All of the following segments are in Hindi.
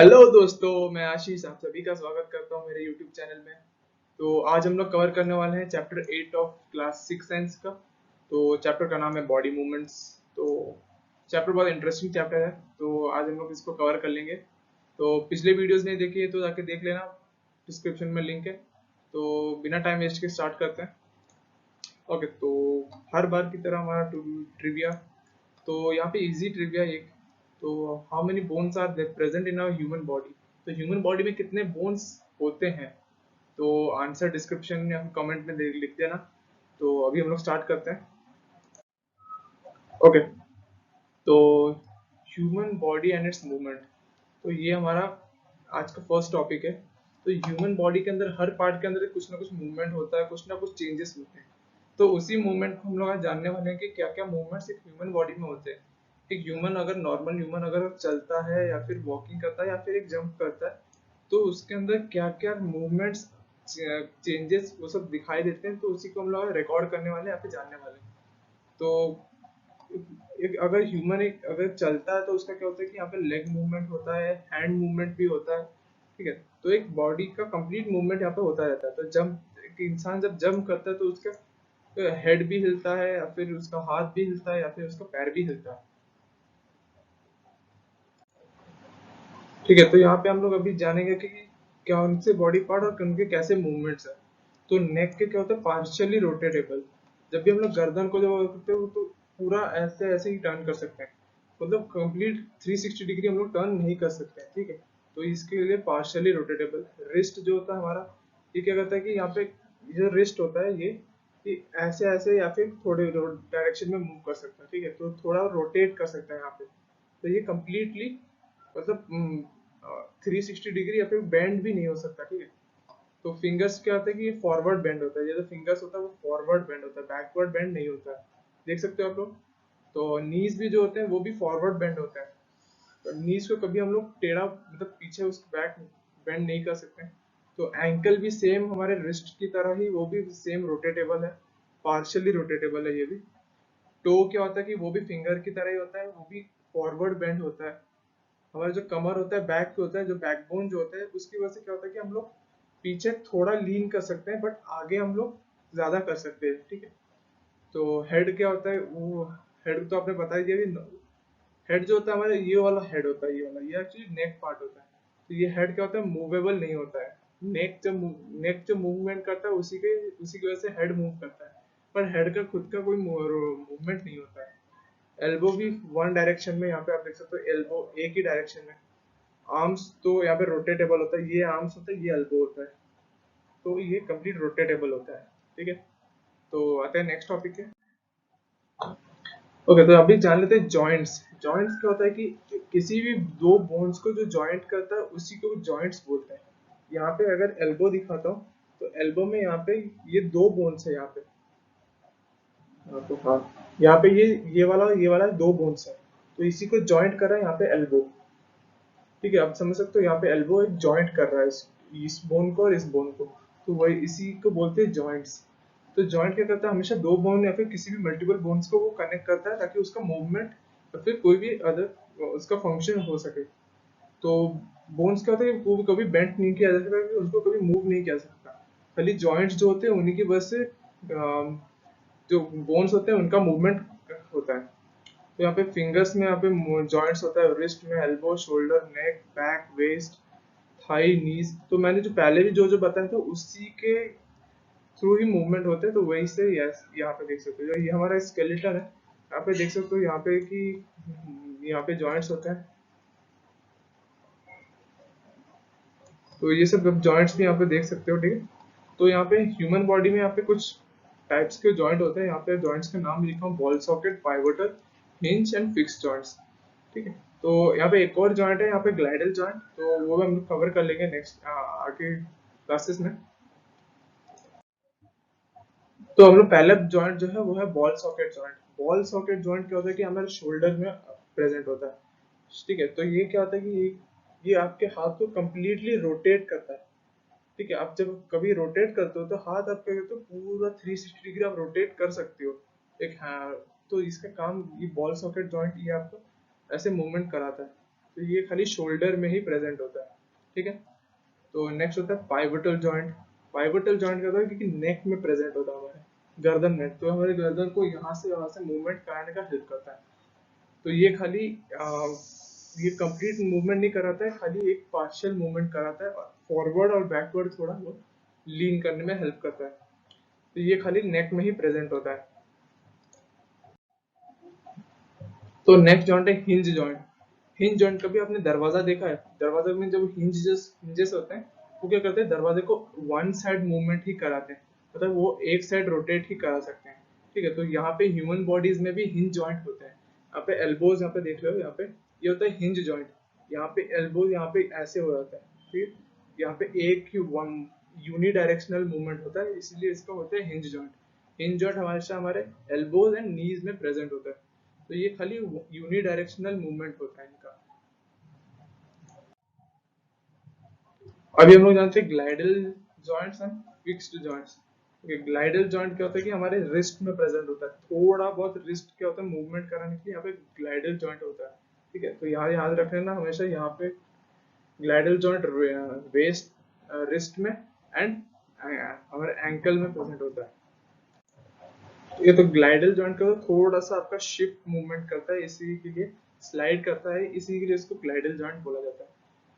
हेलो दोस्तों, मैं आशीष आप सभी का स्वागत करता हूं मेरे YouTube चैनल में। तो आज हम लोग कवर करने वाले हैं चैप्टर 8 ऑफ क्लास 6 साइंस का। तो चैप्टर का नाम है बॉडी मूवमेंट्स। तो चैप्टर बहुत इंटरेस्टिंग चैप्टर है, तो आज हम लोग इसको कवर कर लेंगे। तो पिछले वीडियोस नहीं देखी है तो जाके देख लेना, डिस्क्रिप्शन में लिंक है। तो बिना टाइम वेस्ट के स्टार्ट करते हैं। ओके, तो हर बार की तरह हमारा ट्रिविया। तो यहाँ पे इजी ट्रिविया एक। तो how many bones are present in our human body. तो ह्यूमन बॉडी में कितने बोन्स होते हैं। तो आंसर डिस्क्रिप्शन या कमेंट में लिख देना। तो अभी हम लोग स्टार्ट करते हैं। ओके, तो human body and it's movement. तो ये हमारा आज का फर्स्ट टॉपिक है। तो ह्यूमन बॉडी के अंदर हर पार्ट के अंदर कुछ ना कुछ मूवमेंट होता है, कुछ ना कुछ चेंजेस होते हैं। तो उसी मूवमेंट को हम लोग आज जानने वाले हैं कि क्या क्या मूवमेंट्स एक ह्यूमन बॉडी में होते हैं। एक ह्यूमन अगर नॉर्मल ह्यूमन अगर चलता है या फिर वॉकिंग करता है या फिर एक जंप करता है, तो उसके अंदर क्या क्या मूवमेंट्स चेंजेस वो सब दिखाई देते हैं। तो उसी को हम लोग रिकॉर्ड करने वाले हैं या फिर जानने वाले हैं। तो एक अगर ह्यूमन एक अगर चलता है तो उसका क्या होता है कि यहाँ पे लेग मूवमेंट होता है, हैंड मूवमेंट भी होता है। ठीक है, तो एक बॉडी का कंप्लीट मूवमेंट यहाँ पे होता रहता है। तो जंप एक इंसान जब जंप करता है तो उसका हेड भी हिलता है या फिर उसका हाथ भी हिलता है या फिर उसका पैर भी हिलता है। ठीक है, तो यहाँ पे हम लोग अभी जानेंगे कि कौन से बॉडी पार्ट और उनके कैसे मूवमेंट्स है। तो नेक के क्या होता है, पार्शियली रोटेटेबल। जब भी हम लोग गर्दन को जब करते हो तो पूरा ऐसे ऐसे ही टर्न कर सकते हैं। मतलब कंप्लीट 360 डिग्री हम लोग टर्न नहीं कर सकते हैं। ठीक है, तो इसके लिए पार्शियली रोटेटेबल। रिस्ट जो होता है हमारा, ये क्या करता है कि यहाँ पे ये रिस्ट होता है ये कि ऐसे ऐसे या फिर थोड़े डायरेक्शन में मूव कर सकता है। ठीक है, तो थोड़ा रोटेट कर सकता है यहाँ पे। तो ये कंप्लीटली मतलब 360 डिग्री या फिर बेंड भी नहीं हो सकता। ठीक है, तो फिंगर्स क्या होता है कि ये फॉरवर्ड बेंड होता है। ये जो फिंगर्स होता है वो फॉरवर्ड बेंड होता है, बैकवर्ड बेंड नहीं होता है। देख सकते हो आप लोग। तो नीज भी जो होते हैं वो भी फॉरवर्ड बेंड होता है। तो नीज को कभी हम लोग टेढ़ा मतलब पीछे उस बैक बेंड नहीं कर सकते। तो एंकल भी सेम हमारे रिस्ट की तरह ही वो भी सेम रोटेटेबल है, पार्शियली रोटेटेबल है ये भी। टो क्या होता है कि वो भी फिंगर की तरह ही होता है, वो भी फॉरवर्ड बेंड होता है। हमारा जो कमर होता है, बैक पे होता है, जो बैकबोन जो होता है, उसकी वजह से क्या होता है कि हम लोग पीछे थोड़ा लीन कर सकते हैं बट आगे हम लोग ज्यादा कर सकते हैं। ठीक है, तो हेड क्या होता है वो, हेड तो आपने बता ही दिया कि हेड जो होता है हमारे ये वाला हेड होता है, ये वाला ये एक्चुअली नेक पार्ट होता है। तो ये हेड क्या होता है, मूवेबल नहीं होता है। नेक जो मूवमेंट करता है उसी की वजह से हेड मूव करता है। पर हेड का खुद का कोई मूवमेंट नहीं होता है। एल्बो भी वन डायरेक्शन में, यहाँ पे आप देख सकते हो एल्बो एक ही डायरेक्शन में। आर्म्स तो यहाँ पे रोटेटेबल होता है, ये आर्म्स होता है, ये एल्बो होता है। तो ये कंप्लीट रोटेटेबल होता है। ठीक है, तो आते हैं नेक्स्ट टॉपिक है। ओके, तो अभी जान लेते हैं जॉइंट्स। जॉइंट्स क्या होता है कि किसी भी दो बोन्स को जो जॉइंट करता है उसी को जॉइंट्स बोलते हैं। यहाँ पे अगर एल्बो दिखाता हूँ तो एल्बो में यहाँ पे ये दो बोन्स है। यहाँ पे तो हाँ, यहाँ पे ये वाला दो बोन्स है। तो इसी को जॉइंट कर रहा है यहाँ पे एल्बो। ठीक है, आप समझ सकते हो यहाँ पे एल्बो एक जॉइंट कर रहा है इस बोन को और इस बोन को। तो वही इसी को बोलते हैं जॉइंट्स। तो जॉइंट क्या करता है, हमेशा दो बोन या फिर किसी भी मल्टीपल बोन्स को वो कनेक्ट करता है ताकि उसका मूवमेंट या फिर कोई भी अदर उसका फंक्शन हो सके। तो बोन्स क्या होता है, वो कभी बेंड नहीं किया जा सकता, उनको कभी मूव नहीं किया जा सकता। खाली जॉइंट्स जो होते हैं उन्हीं की वजह से जो बोन्स होते हैं उनका मूवमेंट होता है। तो यहाँ पे फिंगर्स में यहाँ पे जॉइंट्स होता है, रिस्ट में एल्बो, शोल्डर, नेक, बैक, वेस्ट, थाई, नीज। तो मैंने जो पहले भी जो जो बताया था उसी के थ्रू ही मूवमेंट होते हैं। तो वही से यस यहाँ पे देख सकते हो, ये हमारा स्केलेटन है। यहाँ पे देख सकते हो यहाँ पे कि यहाँ पे जॉइंट्स होते हैं। तो ये सब जॉइंट्स भी यहाँ पे देख सकते हो। ठीक है, तो यहाँ पे ह्यूमन बॉडी में यहाँ पे कुछ टाइप्स के जॉइंट होते हैं। यहाँ पे जॉइंट्स के नाम लिखा हूँ, ball socket, pivotal, hinge and fix joints. ठीक है, तो यहाँ पे एक और जॉइंट है, यहाँ पे ग्लाइडल जॉइंट। तो वो भी हम लोग कवर कर लेंगे नेक्स्ट आगे क्लासेस में। तो हम लोग पहला जॉइंट जो है वो है ball socket joint. Ball socket joint क्या होता है कि हमारे शोल्डर में प्रेजेंट होता है। ठीक है, तो ये क्या होता है कि ये आपके हाथ को कंप्लीटली रोटेट करता है। ठीक है, आप जब कभी रोटेट करते हो तो हाथ आप क्या करते हो, पूरा 360 डिग्री आप रोटेट कर सकते हो एक। हाँ, तो इसका काम ये बॉल सॉकेट जॉइंट ये आपको ऐसे मूवमेंट कराता है। तो ये खाली शोल्डर में ही प्रेजेंट होता है, ठीक है। तो नेक्स्ट होता है पाइवोटल जॉइंट। पाइवोटल जॉइंट क्या होता है, क्योंकि नेक में प्रेजेंट होता है हमारे गर्दन में, तो हमारे गर्दन को यहाँ से मूवमेंट कराने का हेल्प करता है। तो ये खाली ये कंप्लीट मूवमेंट नहीं कराता है, खाली एक पार्शियल मूवमेंट कराता है, फॉरवर्ड और बैकवर्ड थोड़ा बहुत लीन करने में हेल्प करता है। तो ये खाली नेक में ही प्रेजेंट होता है। तो नेक्स्ट जॉइंट है हिंज जॉइंट। हिंज जॉइंट कभी आपने दरवाजा देखा है? दरवाजे में जब हिंजेस होते हैं, वो क्या करते हैं, दरवाजे को वन साइड मूवमेंट ही कराते हैं, मतलब वो एक साइड रोटेट ही करा सकते हैं, ठीक है। तो यहाँ पे ह्यूमन बॉडीज में भी हिंज जॉइंट होते हैं। यहाँ पे एल्बोज, यहाँ पे देख रहे हो, यहाँ पे ये होता है हिंज जॉइंट। यहाँ पे एल्बोज यहाँ पे ऐसे हो जाता है, ठीक है। यहाँ पे एक ही वन यूनिडायरेक्शनल मूवमेंट होता है, इसलिए इसका होता है हिंज जॉइंट। हिंज जॉइंट हमेशा हमारे एल्बोज एंड नीज में प्रेजेंट होता है। तो ये खाली यूनिडायरेक्शनल मूवमेंट होता है इनका। अभी हम लोग जानते हैं gliding joints and fixed joints. Gliding joint क्या होता है कि हमारे रिस्ट में प्रेजेंट होता है, थोड़ा बहुत रिस्ट क्या होता है मूवमेंट कराने के लिए यहाँ पे ग्लाइडल जॉइंट होता है, ठीक है। तो यहाँ याद रख लेना हमेशा, यहाँ पे ग्लाइडल जॉइंट वेस्ट रिस्ट में एंड हमारे एंकल में प्रेजेंट होता है। ये तो ग्लाइडल जॉइंट का थोड़ा सा आपका शिफ्ट मूवमेंट करता है, इसी के लिए स्लाइड करता है, इसी के लिए इसको ग्लाइडल जॉइंट बोला जाता है।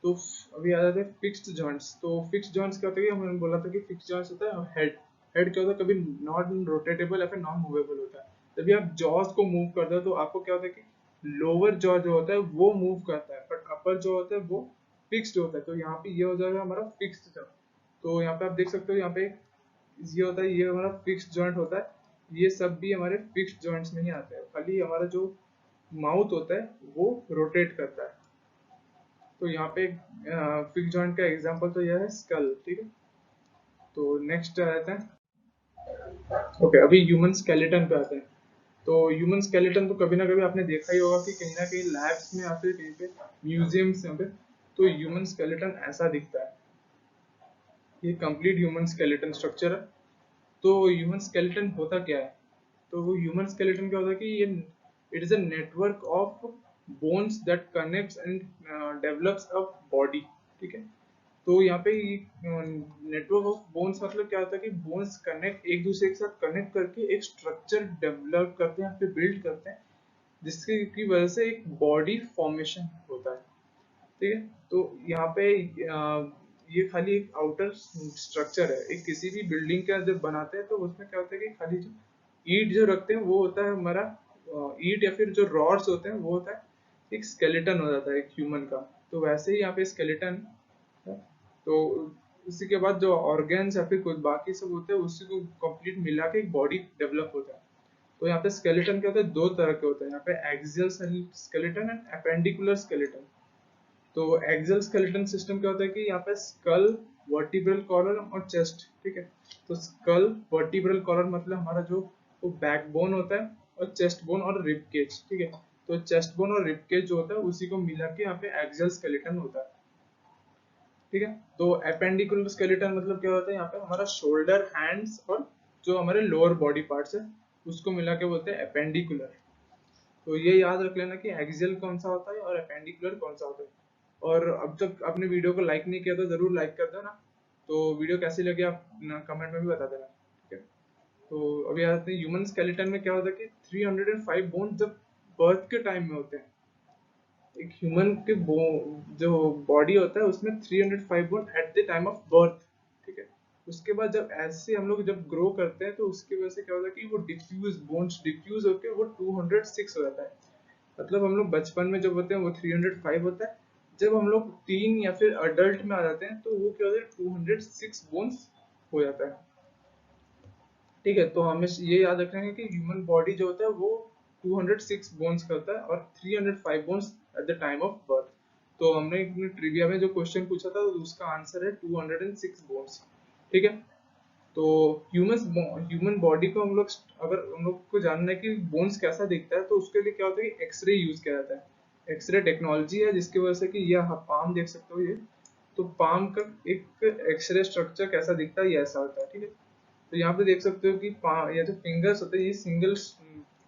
तो अभी आ जाते हैं फिक्स्ड जॉइंट्स। तो फिक्स्ड जॉइंट्स क्या होता है, हमने बोला था कि फिक्स्ड जॉइंट्स होता है हेड। हेड क्या होता है, कभी नॉन रोटेटेबल या फिर नॉन मूवेबल होता है। जब आप जॉज को मूव करते हो तो आपको क्या होता है कि लोअर जॉ जो होता है वो मूव करता है, बट अपर जो होता है वो फिक्स्ड होता है। तो यहाँ पे ये हो जाएगा हमारा फिक्स्ड जॉइंट। तो यहाँ पे आप देख सकते हो, यहाँ पे ये होता है, ये हमारा फिक्स्ड जॉइंट होता है। ये सब भी हमारे फिक्स्ड जॉइंट्स में ही आते हैं, खाली हमारा जो माउथ होता है वो रोटेट करता है। तो यहाँ पे फिक्स्ड जॉइंट का एग्जांपल तो यह है स्कल, ठीक है। तो नेक्स्ट आते हैं, ओके, अभी ह्यूमन स्केलेटन पे आते हैं। तो ह्यूमन स्केलेटन तो कभी ना कभी आपने देखा ही होगा कि कहीं ना कहीं लैब्स में या फिर कहीं पे म्यूजियम्स में पे, तो ह्यूमन स्केलेटन ऐसा दिखता है। ये कंप्लीट ह्यूमन स्केलेटन स्ट्रक्चर है। तो ह्यूमन स्केलेटन होता क्या है? तो वो ह्यूमन स्केलेटन क्या होता है कि ये it is a network of bones that connects and develops a body, ठीक है। तो यहाँ पे नेटवर्क ऑफ बोन्स मतलब क्या होता है कि बोन्स कनेक्ट, एक दूसरे के साथ कनेक्ट करके एक स्ट्रक्चर डेवलप करते हैं, फिर बिल्ड करते हैं, जिसकी की वजह से एक बॉडी फॉर्मेशन होता है, ठीक है। तो यहाँ पे ये खाली एक आउटर स्ट्रक्चर है। एक किसी भी बिल्डिंग का जब बनाते हैं तो उसमें क्या होता है कि खाली जो ईट जो रखते हैं वो होता है हमारा ईट, या फिर जो रॉड्स होते हैं वो होता है एक स्केलेटन हो जाता है एक ह्यूमन का। तो वैसे ही यहाँ पे स्केलेटन है। तो उसी के बाद जो ऑर्गन्स या फिर कुछ बाकी सब होते हैं उसी को कंप्लीट मिला के एक बॉडी डेवलप होता है। तो यहाँ पे स्केलेटन क्या होता है, दो तरह के होते हैं यहाँ पे, axial skeleton and appendicular skeleton. तो एक्सियल स्केलेटन सिस्टम क्या होता है कि यहाँ पे स्कल, वर्टिब्रल कॉलम और चेस्ट, ठीक है। तो स्कल, वर्टिब्रल कॉलम मतलब हमारा जो वो बैकबोन होता है, और चेस्ट बोन और रिब केज, ठीक है। तो चेस्ट बोन और रिब केज जो होता है उसी को मिला के यहाँ पे एक्सियल स्केलेटन होता है, ठीक है। तो अपेंडिकुलर स्केलेटन मतलब क्या होता है, यहाँ पे हमारा शोल्डर, हैंड्स और जो हमारे लोअर बॉडी पार्ट्स है उसको मिला के बोलते हैं अपेंडिकुलर। तो ये याद रख लेना कि एक्सियल कौन सा होता है और अपेंडिकुलर कौन सा होता है। और अब तक आपने वीडियो को लाइक नहीं किया तो जरूर लाइक कर देना। तो वीडियो कैसी लगी आप कमेंट में भी बता देना, ठीक है। तो अभी आते हैं ह्यूमन स्केलेटन में क्या होता है कि 305 बोन जब बर्थ के टाइम में होते हैं। एक ह्यूमन के जो बॉडी होता है उसमें 305 bone at the time of birth, ठीक है। उसके बाद जब ऐसे हम लोग जब ग्रो करते हैं तो उसकी वजह से क्या होता है कि वो डिफ्यूज बोन्स डिफ्यूज होकर वो 206 हो जाता है। मतलब हम लोग बचपन में जब होते हैं वो 305 होता है, जब हम लोग टीन या फिर अडल्ट में आ जाते हैं तो वो क्या होता है 206 बोन्स हो जाता है, ठीक है। तो हमें ये याद रखना है कि ह्यूमन बॉडी जो होता है वो 206 बोन्स करता है और 305 bones at the time of birth. तो हमने ट्रिविया में जो क्वेश्चन पूछा था उसका आंसर है 206 बोन्स, ठीक है। तो ह्यूमन बॉडी को हम लोग, अगर हम लोग को जानना है कि बोन्स कैसा दिखता है तो उसके लिए क्या होता है कि एक्सरे यूज किया जाता है। एक्सरे टेक्नोलॉजी है जिसकी वजह से कि यह पाम देख सकते हो ये, तो पाम का एक एक्सरे स्ट्रक्चर कैसा दिखता है ये ऐसा होता है, ठीक है। तो यहाँ पे देख सकते हो कि ये जो फिंगर्स होते हैं ये सिंगल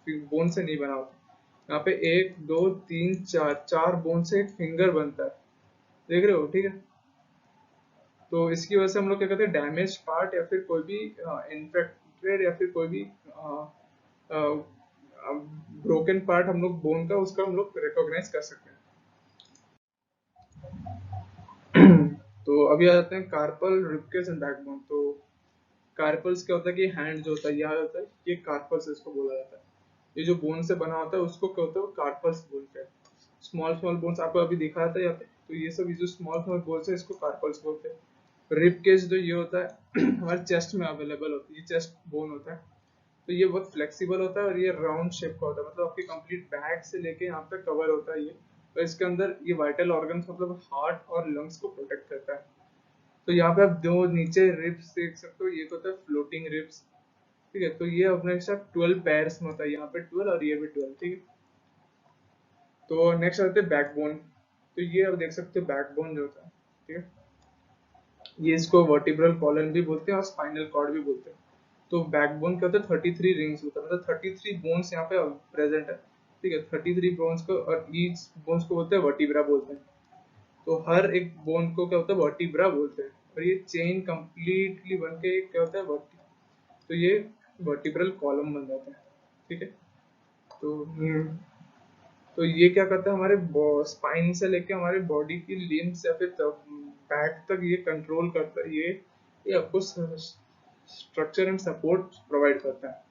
बोन से नहीं बना होता, यहाँ पे 1 2 3 4 4 बोन से एक फिंगर बनता है, देख रहे हो, ठीक है। तो इसकी वजह से हम लोग क्या कहते हैं, डैमेज पार्ट या फिर कोई भी इन्फेक्टेड या फिर कोई भी ब्रोकन पार्ट हम लोग बोन का, उसका हम लोग रिकॉग्नाइज कर सकते हैं। तो अभी आ जाते हैं कार्पल, रिबकेज एंड बैकबोन। तो कार्पल्स क्या होता है कि हैंड जो होता है यहाँ होता है, ये कार्पल्स इसको बोला जाता है। ये जो बोन से बना होता है उसको क्या होता है, कार्पल्स बोलते हैं। स्मॉल स्मॉल बोन्स आपको अभी दिखा था यहाँ पे, तो ये सब, ये जो स्मॉल स्मॉल बोन्स है इसको कार्पल्स बोलते हैं। रिब केज जो ये होता है हमारे चेस्ट में अवेलेबल होती है, ये चेस्ट बोन होता है। तो ये बहुत फ्लेक्सिबल होता है और ये राउंड शेप का होता है, मतलब आपके कंप्लीट बैक से लेके यहाँ पे कवर होता है ये। और इसके अंदर ये वाइटल ऑर्गन्स, मतलब हार्ट और लंग्स को प्रोटेक्ट करता है। तो यहाँ पे आप दो नीचे रिब्स देख सकते हो, ये होता है फ्लोटिंग रिब्स, ठीक है। तो ये अपने साथ 12 पेयर्स में होता है, यहाँ पे 12 और ये भी 12, ठीक है। तो नेक्स्ट आते हैं बैकबोन। तो ये आप देख सकते हो बैकबोन जो होता है, ठीक है। ये इसको वर्टिब्रल कॉलन भी बोलते हैं और स्पाइनल कॉर्ड भी बोलते हैं। तो बैकबोन क्या होता है, 33 रिंग्स होता है, मतलब 33 बोन्स यहाँ पे प्रेजेंट है, ठीक है। 33 बोन्स को, और ईच बोन्स को बोलते हैं वर्टिब्रा बोलते हैं। तो हर एक बोन को क्या होता है, वर्टिब्रा बोलते हैं। और ये चेन कंप्लीटली बन के क्या होता है, तो ये वर्टिब्रल कॉलम बन जाता है, ठीक है। तो तो ये क्या करता है, हमारे स्पाइन से लेके हमारे बॉडी की लिम्स या फिर बैक तक ये कंट्रोल करता है, ये आपको स्ट्रक्चर एंड सपोर्ट प्रोवाइड करता है।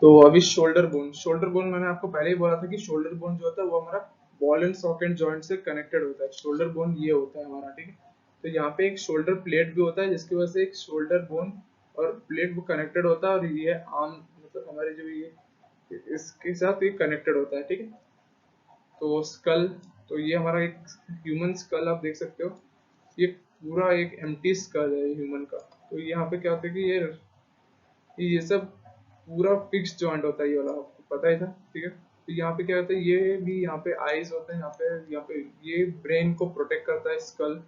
तो अभी शोल्डर बोन मैंने आपको पहले ही बोला था कि शोल्डर बोन जो होता है वो हमारा बॉल एंड सॉकेट जॉइंट से कनेक्टेड होता है। शोल्डर बोन ये होता है हमारा, ठीक है। तो यहाँ पे एक शोल्डर प्लेट भी होता है, जिसकी वजह से एक शोल्डर बोन और प्लेट वो कनेक्टेड होता है, और ये आर्म, मतलब हमारे जो ये इसके साथ ये कनेक्टेड होता है, ठीक है। तो स्कल, तो ये हमारा एक ह्यूमन स्कल आप देख सकते हो, ये पूरा एक एम्प्टी स्कल है ह्यूमन का। तो यहाँ पे क्या होता है कि ये सब पूरा फिक्स जॉइंट होता है, ये वाला आपको पता ही था, ठीक है। तो यहाँ पे क्या होता है, ये भी यहाँ पे आईज होते हैं, यहाँ पे ये ब्रेन को प्रोटेक्ट करता है स्कल,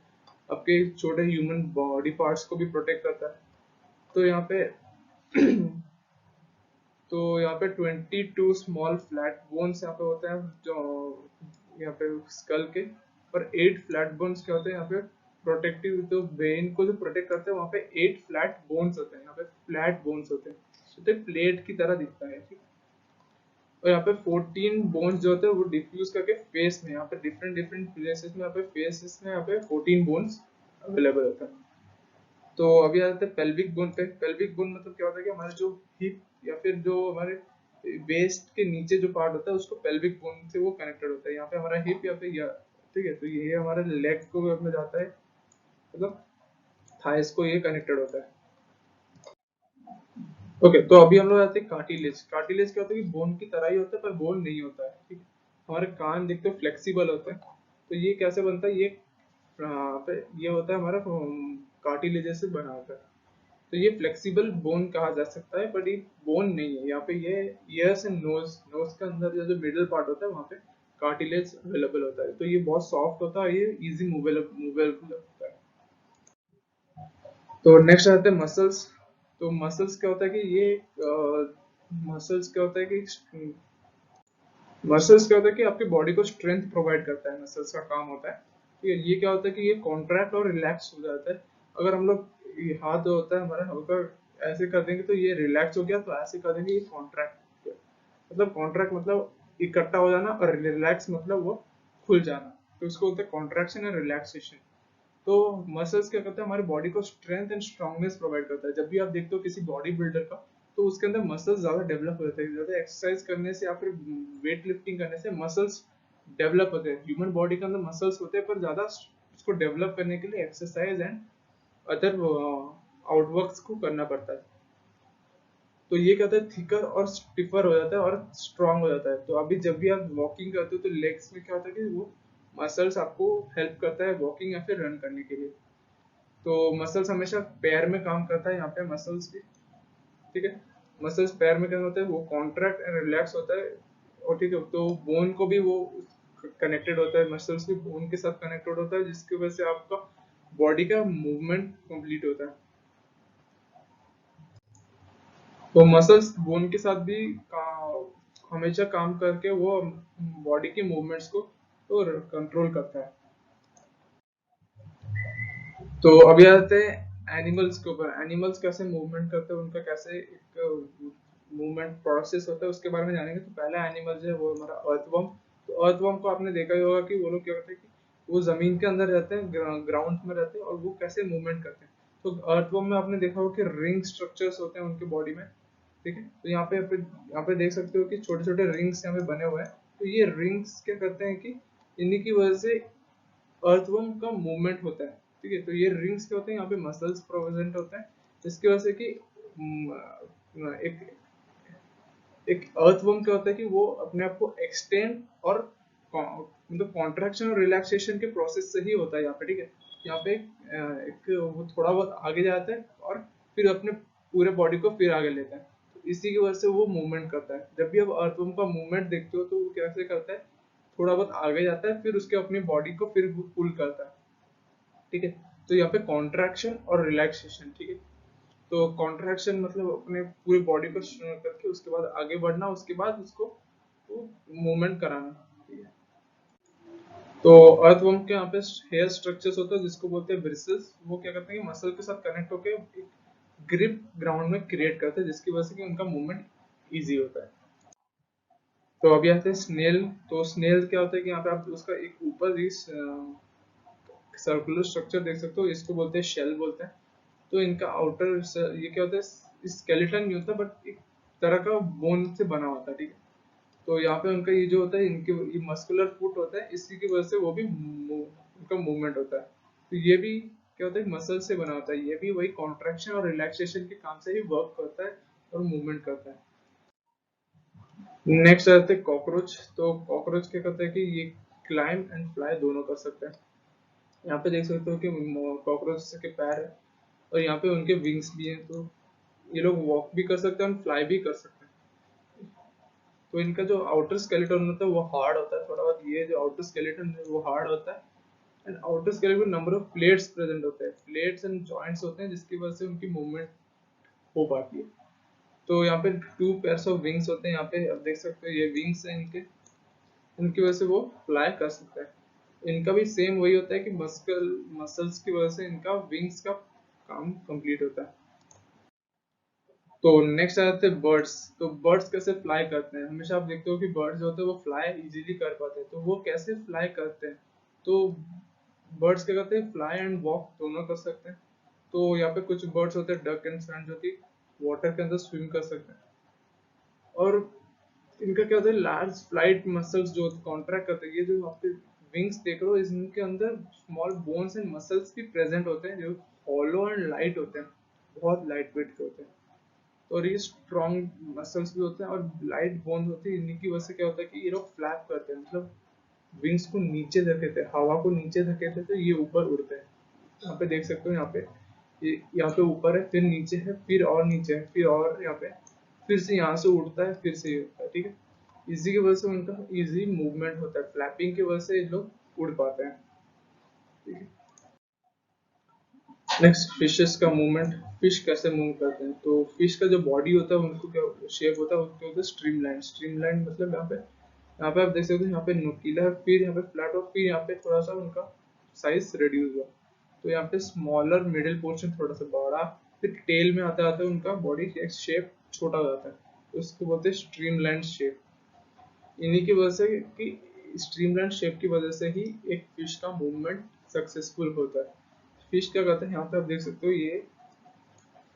आपके छोटे ह्यूमन बॉडी पार्ट्स को भी प्रोटेक्ट करता है। तो यहाँ पे तो यहाँ पे 22 स्मॉल फ्लैट बोन्स यहाँ पे होते हैं, जो यहाँ पे स्कल के, और 8 फ्लैट बोन्स क्या होते हैं यहाँ पे, प्रोटेक्टिव, तो ब्रेन को जो प्रोटेक्ट करते हैं, वहाँ पे 8 फ्लैट बोन्स होते हैं, यहाँ पे फ्लैट बोन्स होते हैं, तो प्लेट की तरह दिखता है, ठीक। और यहाँ पे 14 बोन्स जो होते हैं वो डिफ्यूज करके फेस में, यहाँ पे डिफरेंट डिफरेंट प्लेसेस में, यहाँ पे फेसेस में यहाँ पे 14 बोन्स अवेलेबल होता है। तो अभी आ जाते हैं पेल्विक बोन पे। पेल्विक बोन मतलब क्या होता है कि हमारे जो हिप या फिर जो हमारे वेस्ट के नीचे जो पार्ट होता है उसको पेल्विक बोन से वो कनेक्टेड होता है। यहाँ पे हमारा हिप या फिर ठीक है, तो ये हमारे लेग को अपने जाता है, मतलब थाइस को ये कनेक्टेड होता है। ओके, तो अभी हम लोग आते हैं कार्टिलेज। कार्टिलेज क्या होता है कि बोन की तरह ही होता है पर बोन नहीं होता है, ठीक है। हमारे कान देखते हो फ्लेक्सिबल होते हैं। तो ये कैसे बनता है, पे ये होता है हमारा कार्टिलेज से बना होता है। तो ये फ्लेक्सिबल बोन कहा जा सकता है, बट ये बोन नहीं है। यहाँ पे ये ईयर्स एंड नोज, नोज के अंदर जो मिडिल पार्ट होता है वहाँ पे कार्टिलेज अवेलेबल होता है। तो ये बहुत सॉफ्ट होता है, ये इजी मूवेबल होता है। तो नेक्स्ट आते हैं मसल्स। तो मसल्स क्या होता है कि मसल्स क्या होता है कि मसल्स क्या होता है कि आपकी बॉडी को स्ट्रेंथ प्रोवाइड करता है, मसल्स का काम होता है, ठीक है। ये क्या होता है कि ये कॉन्ट्रैक्ट और रिलैक्स हो जाता है। अगर हम लोग ये हाथ जो होता है हमारा हल्का ऐसे कर देंगे तो ये रिलैक्स हो गया, तो ऐसे कर देंगे ये कॉन्ट्रैक्ट, मतलब कॉन्ट्रैक्ट मतलब इकट्ठा हो जाना, और रिलैक्स मतलब वो खुल जाना। तो इसको बोलते हैं कॉन्ट्रैक्शन और रिलैक्सेशन। तो मसल्स क्या करता है, हमारी बॉडी को स्ट्रेंथ एंड स्ट्रांगनेस प्रोवाइड करता है। जब भी आप देखते हो किसी बॉडी बिल्डर का, तो उसके अंदर मसल्स ज्यादा डेवलप हो जाते हैं, ज्यादा एक्सरसाइज करने से या फिर वेट लिफ्टिंग करने से मसल्स डेवलप होते हैं। ह्यूमन बॉडी के अंदर मसल्स होते हैं, पर ज्यादा उसको डेवलप करने के लिए एक्सरसाइज एंड अदर आउटवर्क्स को करना पड़ता है। तो ये कहता है थिकर और स्टिफर हो जाता है और स्ट्रांग हो जाता है। तो अभी जब भी आप वॉकिंग करते हो तो लेग्स में क्या होता है कि वो मसल्स आपको हेल्प करता है वॉकिंग या फिर रन करने के लिए। तो मसल्स हमेशा पैर में काम करता है, यहाँ पे मसल्स भी, ठीक है। मसल्स पैर में क्या होता है, वो कॉन्ट्रैक्ट एंड रिलैक्स होता है, और ठीक है। तो बोन को भी वो कनेक्टेड होता है, मसल्स भी बोन के साथ कनेक्टेड होता है, जिसकी वजह से आपका बॉडी का मूवमेंट कंप्लीट होता है। तो मसल्स बोन के साथ भी हमेशा काम करके वो बॉडी की मूवमेंट्स को तो कंट्रोल करता है। तो अभी आते हैं एनिमल्स के ऊपर। एनिमल्स कैसे मूवमेंट करते हैं, उनका कैसे एक मूवमेंट प्रोसेस होता है, उसके बारे में जानेंगे। तो पहला एनिमल जो है वो हमारा अर्थवर्म। तो अर्थवर्म को आपने देखा ही होगा कि वो लोग क्या करते हैं कि वो जमीन के अंदर रहते हैं, ग्राउंड में रहते हैं, और वो कैसे मूवमेंट करते हैं। तो अर्थवर्म में आपने देखा होगा कि रिंग स्ट्रक्चर्स होते हैं उनके बॉडी में। ठीक है, तो यहाँ पे देख सकते हो कि छोटे छोटे रिंग्स यहाँ पे बने हुए हैं। तो ये रिंग्स क्या करते हैं कि इन्हीं की वजह से अर्थवर्म का मूवमेंट होता है। ठीक है, तो ये रिंग्स क्या होते हैं, यहाँ पे मसल्स प्रेजेंट होते हैं, जिसकी वजह से कि एक एक अर्थवर्म क्या होता है कि वो अपने आप को एक्सटेंड और मतलब कॉन्ट्रैक्शन और रिलैक्सेशन के प्रोसेस से ही होता है यहाँ पे। ठीक है, यहाँ पे एक वो थोड़ा बहुत आगे जाता है और फिर अपने पूरे बॉडी को फिर आगे लेता है। तो इसी की वजह से वो मूवमेंट करता है। जब भी आप अर्थवर्म का मूवमेंट देखते हो तो वो कैसे करता है, थोड़ा बहुत आगे जाता है, फिर उसके अपनी बॉडी को फिर पुल करता है। ठीक है, तो यहाँ पे कॉन्ट्रैक्शन और रिलैक्सेशन। ठीक है, तो कॉन्ट्रैक्शन मतलब अपने पूरी बॉडी को करके उसके बाद आगे बढ़ना, उसके बाद उसको मूवमेंट कराना। ठीक है, तो अर्थवर्म के यहाँ पे हेयर स्ट्रक्चर्स होता है जिसको बोलते हैं ब्रिसल्स। वो क्या करते हैं कि मसल के साथ कनेक्ट होकर एक ग्रिप ग्राउंड में क्रिएट करते हैं, जिसकी वजह से कि उनका मूवमेंट इजी होता है। तो अभी आते हैं स्नेल। तो स्नेल क्या होता है कि यहाँ पे आप उसका एक ऊपर ही सर्कुलर स्ट्रक्चर देख सकते हो, इसको बोलते हैं शेल बोलते हैं। तो इनका आउटर ये क्या होता है, स्केलेटन नहीं होता बट एक तरह का बोन से बना होता है। ठीक है, तो यहाँ पे उनका ये जो होता है, इनके ये मस्कुलर फुट होता है, इसी की वजह से वो भी उनका मूवमेंट होता है। तो ये भी क्या होता है, मसल से बना होता है, ये भी वही कॉन्ट्रैक्शन और रिलैक्सेशन के काम से ही वर्क करता है और मूवमेंट करता है। नेक्स्ट आते हैं कॉकरोच। तो कॉकरोच क्या करता है कि ये क्लाइम एंड फ्लाई दोनों कर सकते हैं। यहाँ पे देख सकते हो कि कॉकरोच के पैर है और यहाँ पे उनके विंग्स भी हैं। तो ये लोग वॉक भी कर सकते हैं और फ्लाई भी कर सकते हैं। तो इनका जो आउटर स्केलेटन होता है वो हार्ड होता है थोड़ा बहुत। ये जो आउटर स्केलेटन है वो हार्ड होता है, and outer skeleton number of plates present होते हैं, प्लेट्स एंड जॉइंट्स होते हैं, जिसकी वजह से उनकी मूवमेंट हो पाती है। तो यहाँ पे टू पेयर्स ऑफ विंग्स होते हैं। यहाँ पे आप देख सकते हो ये विंग्स हैं इनके, इनकी वजह से वो फ्लाई कर सकता है। इनका भी सेम वही होता है कि मसल्स की वजह से इनका विंग्स का काम कंप्लीट होता है। तो नेक्स्ट आ जाते हैं बर्ड्स। तो बर्ड्स कैसे फ्लाई करते हैं। हमेशा आप देखते हो कि बर्ड्स जो होते हैं वो फ्लाई इजीली कर पाते हैं। तो वो कैसे फ्लाई करते हैं, तो बर्ड्स क्या करते हैं, फ्लाई एंड वॉक दोनों कर सकते हैं। तो यहाँ पे कुछ बर्ड्स होते हैं डक एंड स्वैन, जो कि वाटर के अंदर स्विम कर सकते हैं। और इनका क्या होता है, लार्ज फ्लाइट मसल्स जो कॉन्ट्रैक्ट करते हैं। ये जो आपके विंग्स देख रहे हो, इनके अंदर स्मॉल बोन्स एंड मसल्स भी प्रेजेंट होते हैं, जो हॉलो एंड लाइट होते हैं, बहुत लाइट वेट के होते हैं। और ये स्ट्रॉन्ग मसल्स भी होते हैं और लाइट बोन होती है। इन्हीं की वजह से क्या होता है कि ये लोग फ्लैप करते हैं, मतलब विंग्स को नीचे धकेलते हैं, हवा को नीचे धकेलते हैं, ये ऊपर उड़ते हैं। यहाँ पे देख सकते हो, यहाँ पे ये यहाँ पे ऊपर है, फिर नीचे है, फिर और नीचे है, फिर और यहाँ पे, फिर से यहाँ से उड़ता है, फिर से ये उड़ता है। ठीक है, इसी की वजह से उनका इजी मूवमेंट होता है, फ्लैपिंग की वजह से ये लोग उड़ पाते हैं। ठीक है, नेक्स्ट फिशेस का मूवमेंट। फिश कैसे मूव करते हैं। तो फिश का जो बॉडी होता है उनको क्या शेप होता है, उनको होता है स्ट्रीमलाइन। स्ट्रीमलाइन मतलब यहाँ पे आप देख सकते हो, यहाँ पे नुकीला है, फिर यहाँ पे फ्लैट और फिर यहाँ पे थोड़ा सा उनका साइज रिड्यूस हुआ। तो यहाँ पे स्मॉलर मिडिल पोर्शन थोड़ा सा बड़ा, फिर टेल में आते आते उनका बॉडी शेप छोटा हो जाता है, तो इसको बोलते हैं स्ट्रीमलाइन शेप। इन्हीं की वजह से कि स्ट्रीमलाइन शेप की वजह से ही एक फिश का मूवमेंट सक्सेसफुल होता है। फिश क्या करता है, यहाँ पे आप देख सकते हो, ये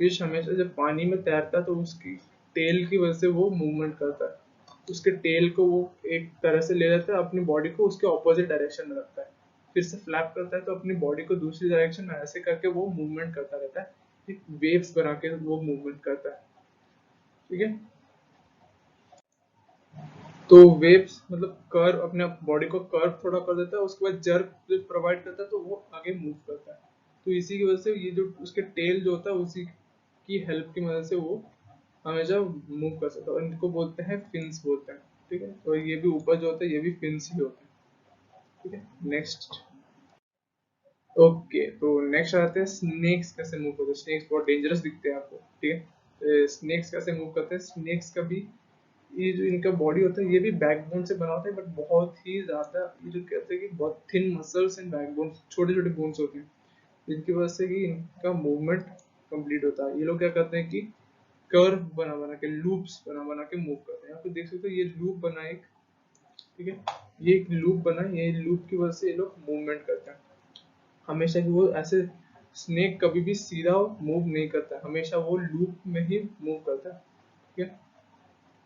फिश हमेशा जब पानी में तैरता है तो उसकी टेल की वजह से वो मूवमेंट करता है। उसके टेल को वो एक तरह से ले जाता है, अपनी बॉडी को उसके ऑपोजिट डायरेक्शन में रखता है, फिर से फ्लैप करता है, तो अपनी बॉडी को दूसरी डायरेक्शन में ऐसे करके वो मूवमेंट करता रहता है, एक वेव्स बना के वो मूवमेंट करता है। ठीक है, तो वेव्स मतलब कर्व, अपने बॉडी को कर्व थोड़ा कर देता है, उसके बाद जर्क प्रोवाइड करता है, तो वो आगे मूव करता है। तो इसी की वजह से ये जो उसके टेल जो होता है, उसी की हेल्प की मदद से वो हमेशा मूव कर सकता है, और इनको बोलते हैं फिन्स बोलते हैं। ठीक है, तो ये भी ऊपर जो होता है ये भी फिन्स ही होते हैं। ठीक है, नेक्स्ट। ओके, तो नेक्स्ट आते हैं स्नेक्स कैसे मूव करते हैं। स्नेक्स बहुत डेंजरस दिखते हैं आपको। ठीक है, स्नेक्स कैसे मूव करते हैं, स्नेक्स का भी ये जो इनका बॉडी होता है ये भी बैकबोन से बना होता है, बट बहुत ही ज्यादा ये जो कहते हैं कि बहुत थिन मसल्स एंड बैकबोन, छोटे छोटे बोन्स होते हैं, जिनकी वजह से कि इनका मूवमेंट कंप्लीट होता है। ये लोग क्या करते हैं कि कर्व बना बना के, लूप्स बना बना के मूव करते हैं। यहाँ पे देख सकते हो ये लूप बना एक, ठीक है, ये एक लूप बना, ये लूप की वजह से ये लोग मूवमेंट करते हैं। हमेशा ही वो ऐसे, स्नेक कभी भी सीधा मूव नहीं करता है, हमेशा वो लूप में ही मूव करता है, ठीक है।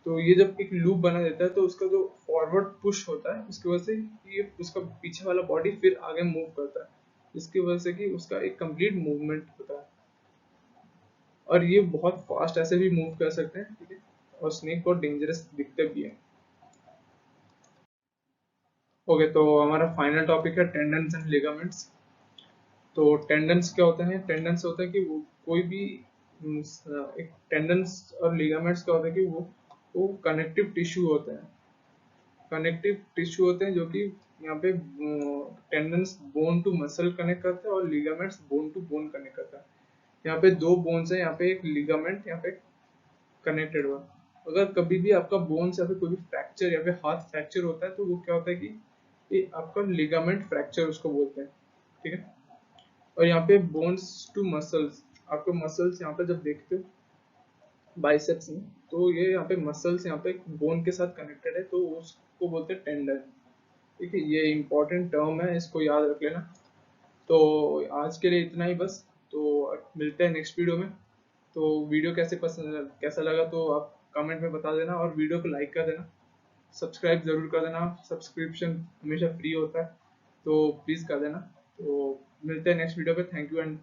तो ये जब एक लूप बना देता है तो उसका जो फॉरवर्ड पुश होता है उसकी वजह से ये उसका पीछे वाला बॉडी फिर आगे मूव करता है, जिसकी वजह से कि उसका एक कंप्लीट मूवमेंट होता है। और ये बहुत फास्ट ऐसे भी मूव कर सकते हैं, ठीक है, और स्नेक बहुत डेंजरस दिखते भी है। ओके, तो हमारा फाइनल टॉपिक है टेंडन्स एंड लिगामेंट्स। तो टेंडन्स क्या होते हैं, टेंडन्स होता है कि वो कोई भी एक टेंडन्स और लिगामेंट्स क्या होता है कि वो कनेक्टिव टिश्यू होते हैं, कनेक्टिव टिश्यू होते हैं जो कि यहाँ पे tendons bone to muscle connect करते हैं और ligaments bone to bone connect करता है। यहाँ पे दो बोन्स है, यहाँ पे एक लिगामेंट यहाँ पे कनेक्टेड हुआ। अगर कभी भी आपका बोन्स या फिर कोई भी फ्रैक्चर या फिर हाथ फ्रैक्चर होता है तो वो क्या होता है कि ये आपका लिगामेंट फ्रैक्चर उसको बोलते हैं, ठीक है। और यहाँ पे बोन्स टू मसल्स, आपको मसल्स यहाँ पे जब देखते हो बाइसेप्स में, तो ये यहाँ पे मसल्स यहाँ पे बोन के साथ कनेक्टेड है, तो उसको बोलते हैं टेंडन, ठीक है। ये इंपॉर्टेंट टर्म है, इसको याद रख लेना। तो आज के लिए इतना ही बस। तो मिलते हैं नेक्स्ट वीडियो में। तो वीडियो कैसा लगा तो आप कमेंट में बता देना, और वीडियो को लाइक कर देना, सब्सक्राइब जरूर कर देना, सब्सक्रिप्शन हमेशा फ्री होता है, तो प्लीज़ कर देना। तो मिलते हैं नेक्स्ट वीडियो पे। Thank you and